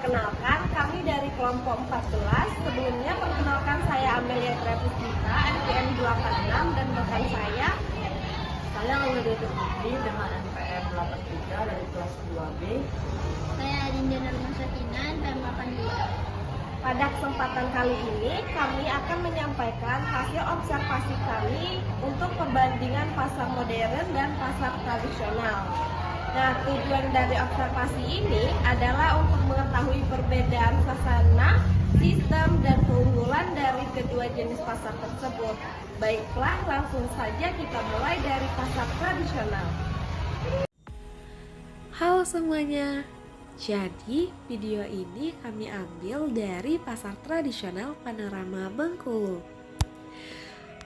Perkenalkan, kami dari kelompok 14. Sebelumnya perkenalkan saya Amelia Trepustika, NPM 86 dan rekan saya Laudia Putri dengan NPM 83 dari kelas 2B. Saya Adinda Nurmasatina, NPM 82. Pada kesempatan kali ini, kami akan menyampaikan hasil observasi kami untuk perbandingan pasar modern dan pasar tradisional. Nah, tujuan dari observasi ini adalah untuk mengetahui perbedaan suasana, sistem, dan keunggulan dari kedua jenis pasar tersebut. Baiklah, langsung saja kita mulai dari pasar tradisional. Halo semuanya, jadi video ini kami ambil dari pasar tradisional Panorama Bengkulu.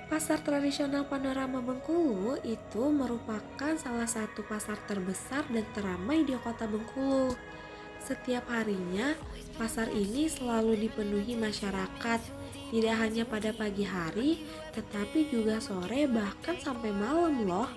Pasar tradisional Panorama Bengkulu itu merupakan salah satu pasar terbesar dan teramai di kota Bengkulu. Setiap harinya, pasar ini selalu dipenuhi masyarakat, tidak hanya pada pagi hari, tetapi juga sore bahkan sampai malam loh.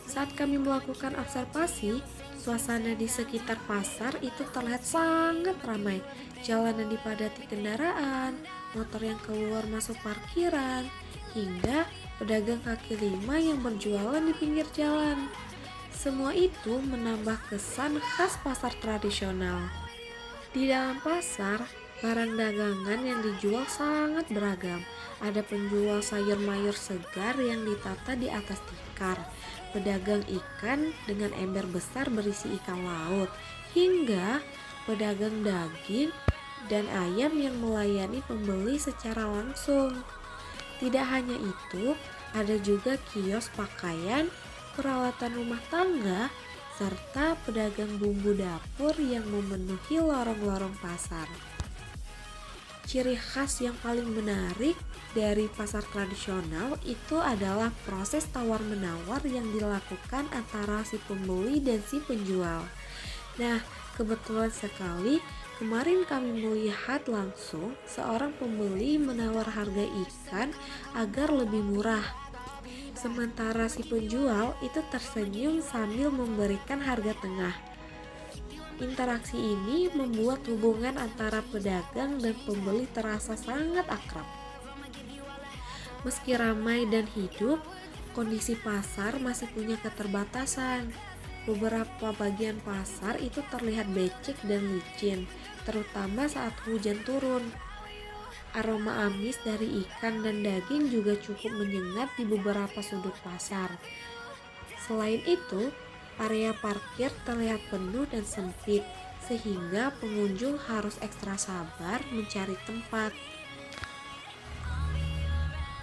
Saat kami melakukan observasi, suasana di sekitar pasar itu terlihat sangat ramai. Jalanan dipadati kendaraan, motor yang keluar masuk parkiran, hingga pedagang kaki lima yang berjualan di pinggir jalan. Semua itu menambah kesan khas pasar tradisional. Di dalam pasar, barang dagangan yang dijual sangat beragam. Ada penjual sayur mayur segar yang ditata di atas tikar, pedagang ikan dengan ember besar berisi ikan laut, hingga pedagang daging dan ayam yang melayani pembeli secara langsung. Tidak hanya itu, ada juga kios pakaian, peralatan rumah tangga, serta pedagang bumbu dapur yang memenuhi lorong-lorong pasar. Ciri khas yang paling menarik dari pasar tradisional itu adalah proses tawar-menawar yang dilakukan antara si pembeli dan si penjual. Nah, kebetulan sekali kemarin kami melihat langsung seorang pembeli menawar harga ikan agar lebih murah. Sementara si penjual itu tersenyum sambil memberikan harga tengah. Interaksi ini membuat hubungan antara pedagang dan pembeli terasa sangat akrab. Meski ramai dan hidup, kondisi pasar masih punya keterbatasan. Beberapa bagian pasar itu terlihat becek dan licin, terutama saat hujan turun. Aroma amis dari ikan dan daging juga cukup menyengat di beberapa sudut pasar. Selain itu, area parkir terlihat penuh dan sempit, sehingga pengunjung harus ekstra sabar mencari tempat.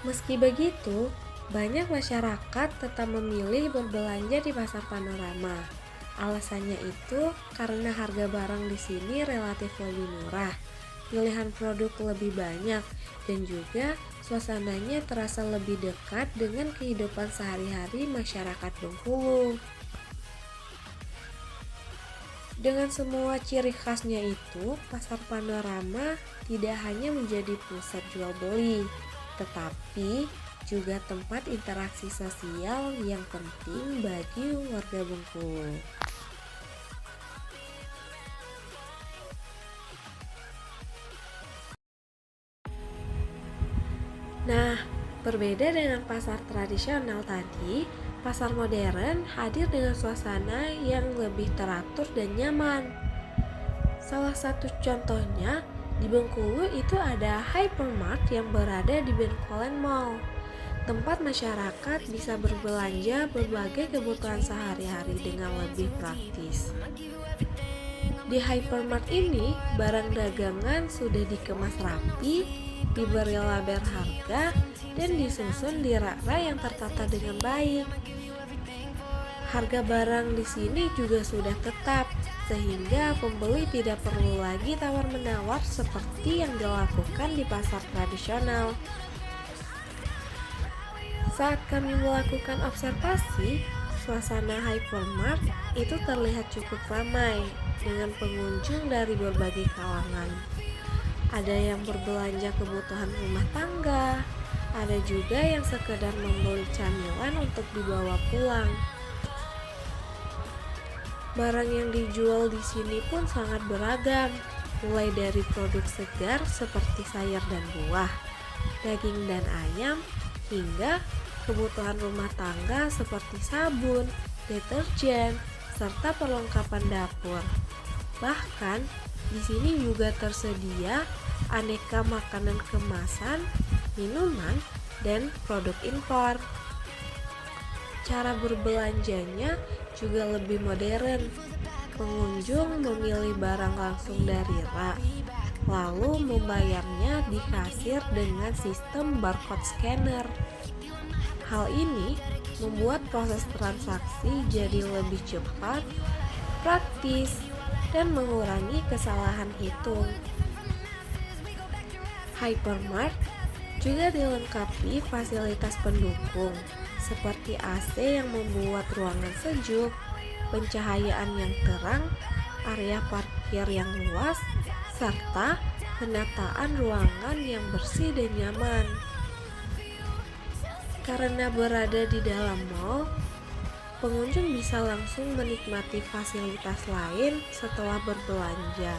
Meski begitu, banyak masyarakat tetap memilih berbelanja di pasar Panorama. Alasannya itu karena harga barang di sini relatif lebih murah, pilihan produk lebih banyak, dan juga suasananya terasa lebih dekat dengan kehidupan sehari-hari masyarakat Bengkulu. Dengan semua ciri khasnya itu, pasar Panorama tidak hanya menjadi pusat jual beli, tetapi juga tempat interaksi sosial yang penting bagi warga Bengkulu. Nah, berbeda dengan pasar tradisional tadi, pasar modern hadir dengan suasana yang lebih teratur dan nyaman. Salah satu contohnya, di Bengkulu itu ada Hypermart yang berada di Bencoolen Mall. Tempat masyarakat bisa berbelanja berbagai kebutuhan sehari-hari dengan lebih praktis. Di Hypermart ini, barang dagangan sudah dikemas rapi, diberi label harga, dan disusun di rak-rak yang tertata dengan baik. Harga barang di sini juga sudah tetap, sehingga pembeli tidak perlu lagi tawar-menawar seperti yang dilakukan di pasar tradisional. Saat kami melakukan observasi, suasana Hypermart itu terlihat cukup ramai dengan pengunjung dari berbagai kalangan. Ada yang berbelanja kebutuhan rumah tangga, ada juga yang sekedar membeli camilan untuk dibawa pulang. Barang yang dijual di sini pun sangat beragam, mulai dari produk segar seperti sayur dan buah, daging dan ayam, hingga kebutuhan rumah tangga seperti sabun, deterjen, serta perlengkapan dapur. Bahkan di sini juga tersedia aneka makanan kemasan, minuman, dan produk impor. Cara berbelanjanya juga lebih modern. Pengunjung memilih barang langsung dari rak, lalu membayarnya di kasir dengan sistem barcode scanner. Hal ini membuat proses transaksi jadi lebih cepat, praktis, dan mengurangi kesalahan hitung. Hypermart juga dilengkapi fasilitas pendukung seperti AC yang membuat ruangan sejuk, pencahayaan yang terang, area parkir yang luas, serta penataan ruangan yang bersih dan nyaman. Karena berada di dalam mall, pengunjung bisa langsung menikmati fasilitas lain setelah berbelanja,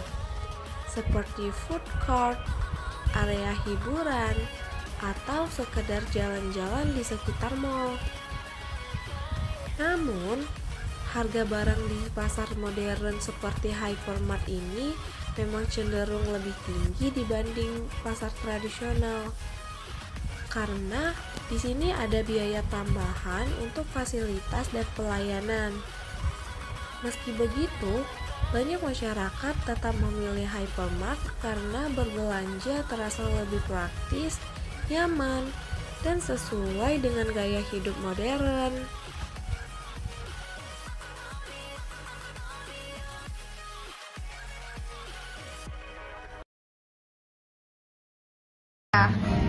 seperti food court, area hiburan, atau sekedar jalan-jalan di sekitar mall. Namun, harga barang di pasar modern seperti hypermart ini memang cenderung lebih tinggi dibanding pasar tradisional. Karena di sini ada biaya tambahan untuk fasilitas dan pelayanan. Meski begitu, banyak masyarakat tetap memilih hypermart karena berbelanja terasa lebih praktis, nyaman, dan sesuai dengan gaya hidup modern.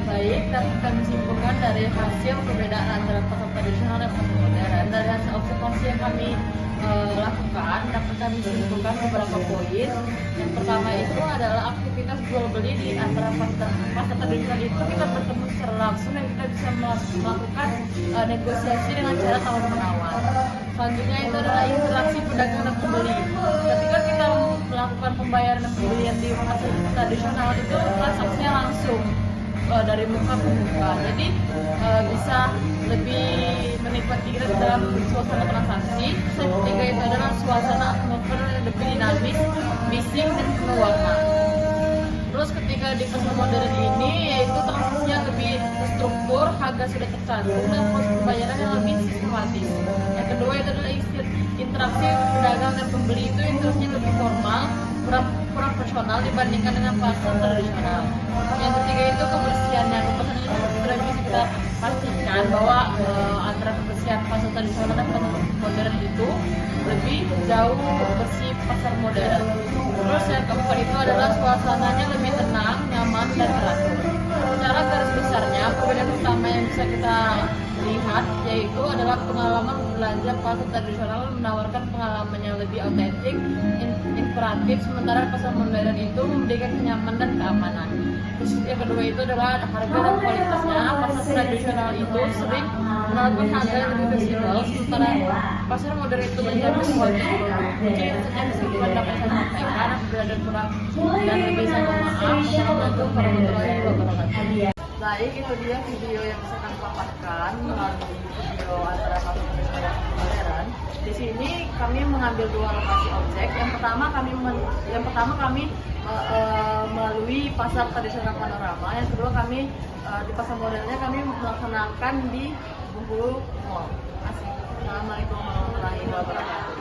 Baik, dapat kami simpulkan dari hasil perbedaan antara pasar tradisional dan pasar modern. Dari hasil observasi yang kami lakukan, dapat kami simpulkan beberapa poin. Yang pertama itu adalah aktivitas jual beli di antara pasar tradisional itu kita bertemu secara langsung dan kita bisa melakukan negosiasi dengan cara tawar menawar. Selanjutnya itu adalah interaksi pedagang dan pembeli. Ketika kita melakukan pembayaran dan pembelian di pasar tradisional itu transaksinya langsung dari muka ke muka, jadi bisa lebih menikmati kita dalam suasana transaksi. Yang ketiga itu adalah suasana atmosfer yang lebih dinamis, bising, dan penuh warna. Terus ketika di pasar modern ini yaitu transaksinya lebih terstruktur, harga sudah tercantum, dan proses pembayaran yang lebih sistematis. Yang kedua itu adalah interaksi pedagang dan pembeli itu interaksinya lebih formal, kurang personal dibandingkan dengan pasar tradisional. Yang ketiga itu kebersihannya. Kebersihan itu sudah bisa kita pastikan bahwa antara kebersihan pasar tradisional dan pasar modern itu lebih jauh bersih pasar modern. Terus yang keempat itu adalah suasananya lebih tenang, nyaman, dan teratur. Secara garis besarnya, perbedaan utama yang bisa kita lihat yaitu adalah pengalaman belanja pasar tradisional menawarkan pengalaman yang lebih autentik, inspiratif, sementara pasar modern itu memberikan kenyamanan dan keamanan. Terus yang kedua itu adalah harga dan kualitasnya. Pasar tradisional itu sering menawarkan harga yang lebih fleksibel, sementara pasar modern itu menjamin kualitas produk. Mungkin saja bisa dapat saya sampaikan, apabila ada kurang dan lebih saya mohon maaf. Assalamualaikum warahmatullahi wabarakatuh. Baik, itu dia video yang bisa kami paparkan melalui video antara pasar tradisional dan modern. Di sini kami mengambil dua lokasi objek. Yang pertama kami melalui pasar tradisional Panorama. Yang kedua kami di pasar modernnya kami melaksanakan di Bengkulu Mall. Assalamualaikum warahmatullahi wabarakatuh.